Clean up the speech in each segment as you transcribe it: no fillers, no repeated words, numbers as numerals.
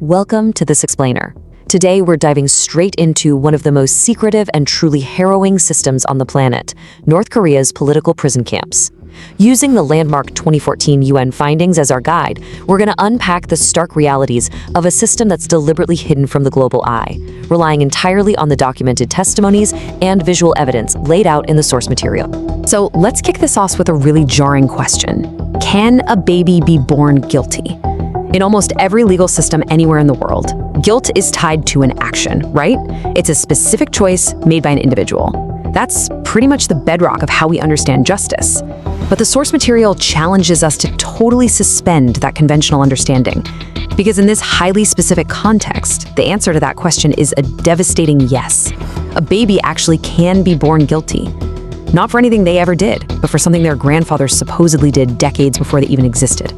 Welcome to This Explainer. Today we're diving straight into one of the most secretive and truly harrowing systems on the planet, North Korea's political prison camps. Using the landmark 2014 UN findings as our guide, we're going to unpack the stark realities of a system that's deliberately hidden from the global eye, relying entirely on the documented testimonies and visual evidence laid out in the source material. So let's kick this off with a really jarring question. Can a baby be born guilty? In almost every legal system anywhere in the world, guilt is tied to an action, right? It's a specific choice made by an individual. That's pretty much the bedrock of how we understand justice. But the source material challenges us to totally suspend that conventional understanding. Because in this highly specific context, the answer to that question is a devastating yes. A baby actually can be born guilty. Not for anything they ever did, but for something their grandfathers supposedly did decades before they even existed.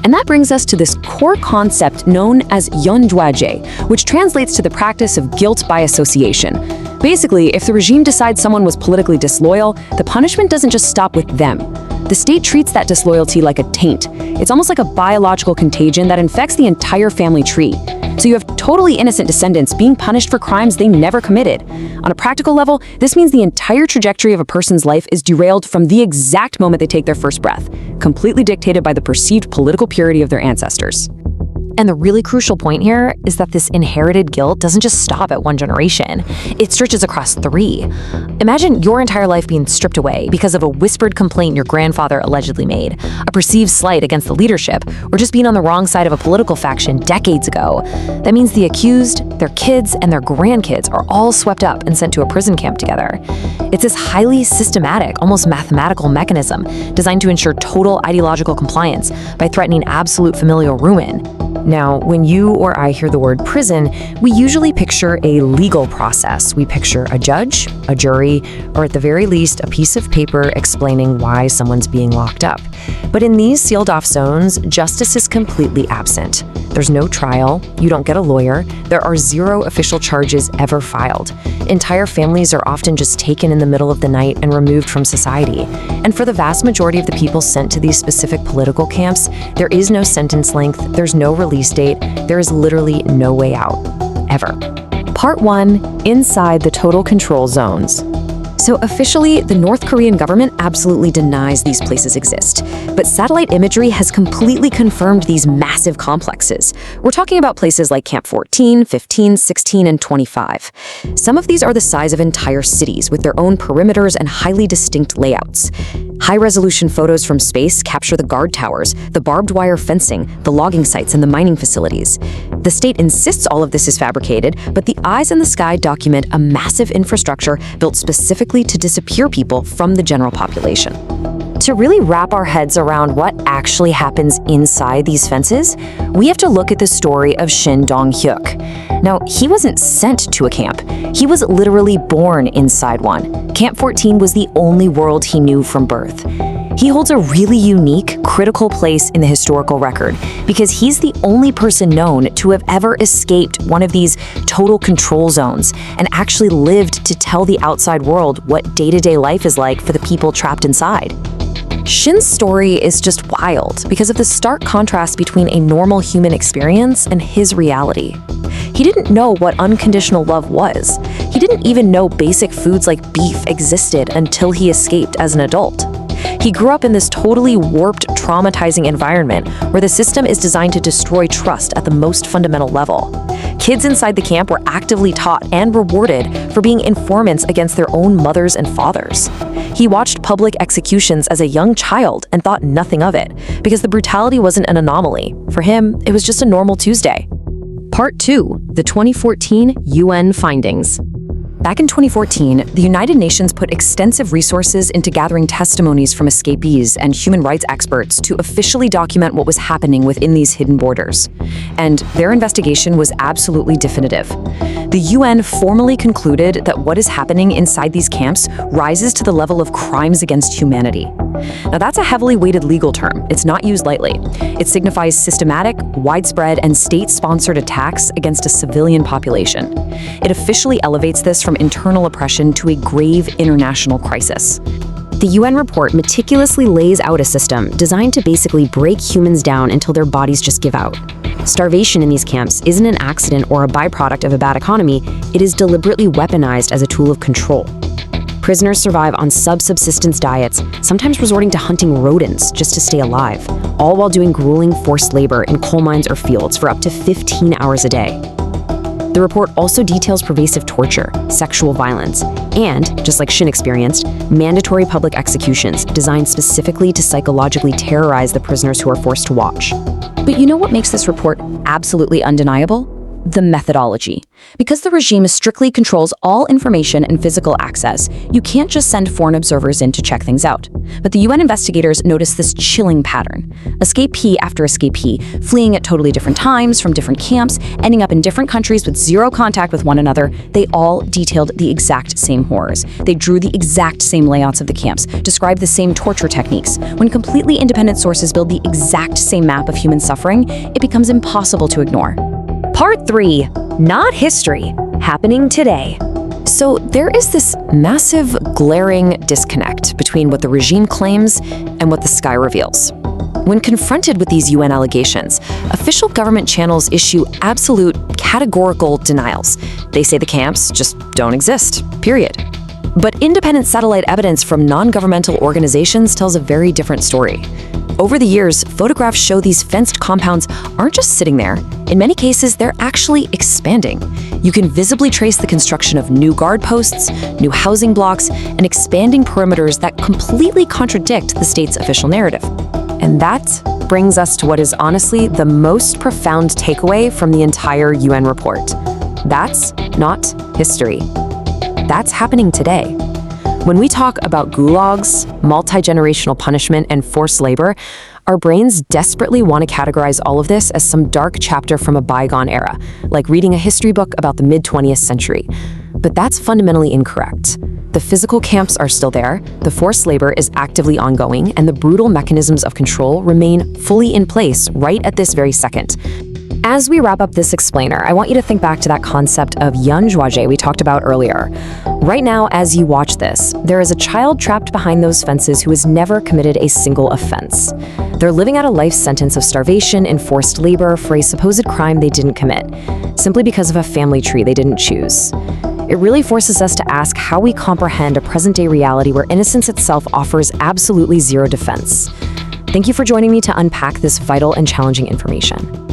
And that brings us to this core concept known as yeonjwaje, which translates to the practice of guilt by association. Basically, if the regime decides someone was politically disloyal, the punishment doesn't just stop with them. The state treats that disloyalty like a taint. It's almost like a biological contagion that infects the entire family tree. So you have totally innocent descendants being punished for crimes they never committed. On a practical level, this means the entire trajectory of a person's life is derailed from the exact moment they take their first breath, completely dictated by the perceived political purity of their ancestors. And the really crucial point here is that this inherited guilt doesn't just stop at one generation. It stretches across 3. Imagine your entire life being stripped away because of a whispered complaint your grandfather allegedly made, a perceived slight against the leadership, or just being on the wrong side of a political faction decades ago. That means the accused, their kids, and their grandkids are all swept up and sent to a prison camp together. It's this highly systematic, almost mathematical mechanism designed to ensure total ideological compliance by threatening absolute familial ruin. Now, when you or I hear the word prison, we usually picture a legal process. We picture a judge, a jury, or at the very least, a piece of paper explaining why someone's being locked up. But in these sealed-off zones, justice is completely absent. There's no trial, you don't get a lawyer, there are 0 official charges ever filed. Entire families are often just taken in the middle of the night and removed from society. And for the vast majority of the people sent to these specific political camps, there is no sentence length, there's no release date, there is literally no way out, ever. Part 1, Inside the Total Control Zones. So officially, the North Korean government absolutely denies these places exist. But satellite imagery has completely confirmed these massive complexes. We're talking about places like Camp 14, 15, 16, and 25. Some of these are the size of entire cities with their own perimeters and highly distinct layouts. High-resolution photos from space capture the guard towers, the barbed wire fencing, the logging sites, and the mining facilities. The state insists all of this is fabricated, but the eyes in the sky document a massive infrastructure built specifically to disappear people from the general population. To really wrap our heads around what actually happens inside these fences, we have to look at the story of Shin Dong-hyuk. Now, he wasn't sent to a camp. He was literally born inside one. Camp 14 was the only world he knew from birth. He holds a really unique, critical place in the historical record because he's the only person known to have ever escaped one of these total control zones and actually lived to tell the outside world what day-to-day life is like for the people trapped inside. Shin's story is just wild because of the stark contrast between a normal human experience and his reality. He didn't know what unconditional love was. He didn't even know basic foods like beef existed until he escaped as an adult. He grew up in this totally warped, traumatizing environment where the system is designed to destroy trust at the most fundamental level. Kids inside the camp were actively taught and rewarded for being informants against their own mothers and fathers. He watched public executions as a young child and thought nothing of it because the brutality wasn't an anomaly. For him, it was just a normal Tuesday. Part 2, the 2014 UN findings. Back in 2014, the United Nations put extensive resources into gathering testimonies from escapees and human rights experts to officially document what was happening within these hidden borders. And their investigation was absolutely definitive. The UN formally concluded that what is happening inside these camps rises to the level of crimes against humanity. Now, that's a heavily weighted legal term. It's not used lightly. It signifies systematic, widespread, and state-sponsored attacks against a civilian population. It officially elevates this from internal oppression to a grave international crisis. The UN report meticulously lays out a system designed to basically break humans down until their bodies just give out. Starvation in these camps isn't an accident or a byproduct of a bad economy, it is deliberately weaponized as a tool of control. Prisoners survive on subsistence diets, sometimes resorting to hunting rodents just to stay alive, all while doing grueling forced labor in coal mines or fields for up to 15 hours a day. The report also details pervasive torture, sexual violence, and, just like Shin experienced, mandatory public executions designed specifically to psychologically terrorize the prisoners who are forced to watch. But you know what makes this report absolutely undeniable? The methodology. Because the regime strictly controls all information and physical access, you can't just send foreign observers in to check things out. But the UN investigators noticed this chilling pattern. Escapee after escapee, fleeing at totally different times from different camps, ending up in different countries with zero contact with one another, they all detailed the exact same horrors. They drew the exact same layouts of the camps, described the same torture techniques. When completely independent sources build the exact same map of human suffering, it becomes impossible to ignore. Part 3, Not History, Happening Today. So there is this massive, glaring disconnect between what the regime claims and what the sky reveals. When confronted with these UN allegations, official government channels issue absolute, categorical denials. They say the camps just don't exist, period. But independent satellite evidence from non-governmental organizations tells a very different story. Over the years, photographs show these fenced compounds aren't just sitting there. In many cases, they're actually expanding. You can visibly trace the construction of new guard posts, new housing blocks, and expanding perimeters that completely contradict the state's official narrative. And that brings us to what is honestly the most profound takeaway from the entire UN report. That's not history. That's happening today. When we talk about gulags, multi-generational punishment, and forced labor, our brains desperately want to categorize all of this as some dark chapter from a bygone era, like reading a history book about the mid-20th century. But that's fundamentally incorrect. The physical camps are still there, the forced labor is actively ongoing, and the brutal mechanisms of control remain fully in place right at this very second. As we wrap up this explainer, I want you to think back to that concept of Yanzhuaje we talked about earlier. Right now, as you watch this, there is a child trapped behind those fences who has never committed a single offense. They're living out a life sentence of starvation and forced labor for a supposed crime they didn't commit, simply because of a family tree they didn't choose. It really forces us to ask how we comprehend a present-day reality where innocence itself offers absolutely zero defense. Thank you for joining me to unpack this vital and challenging information.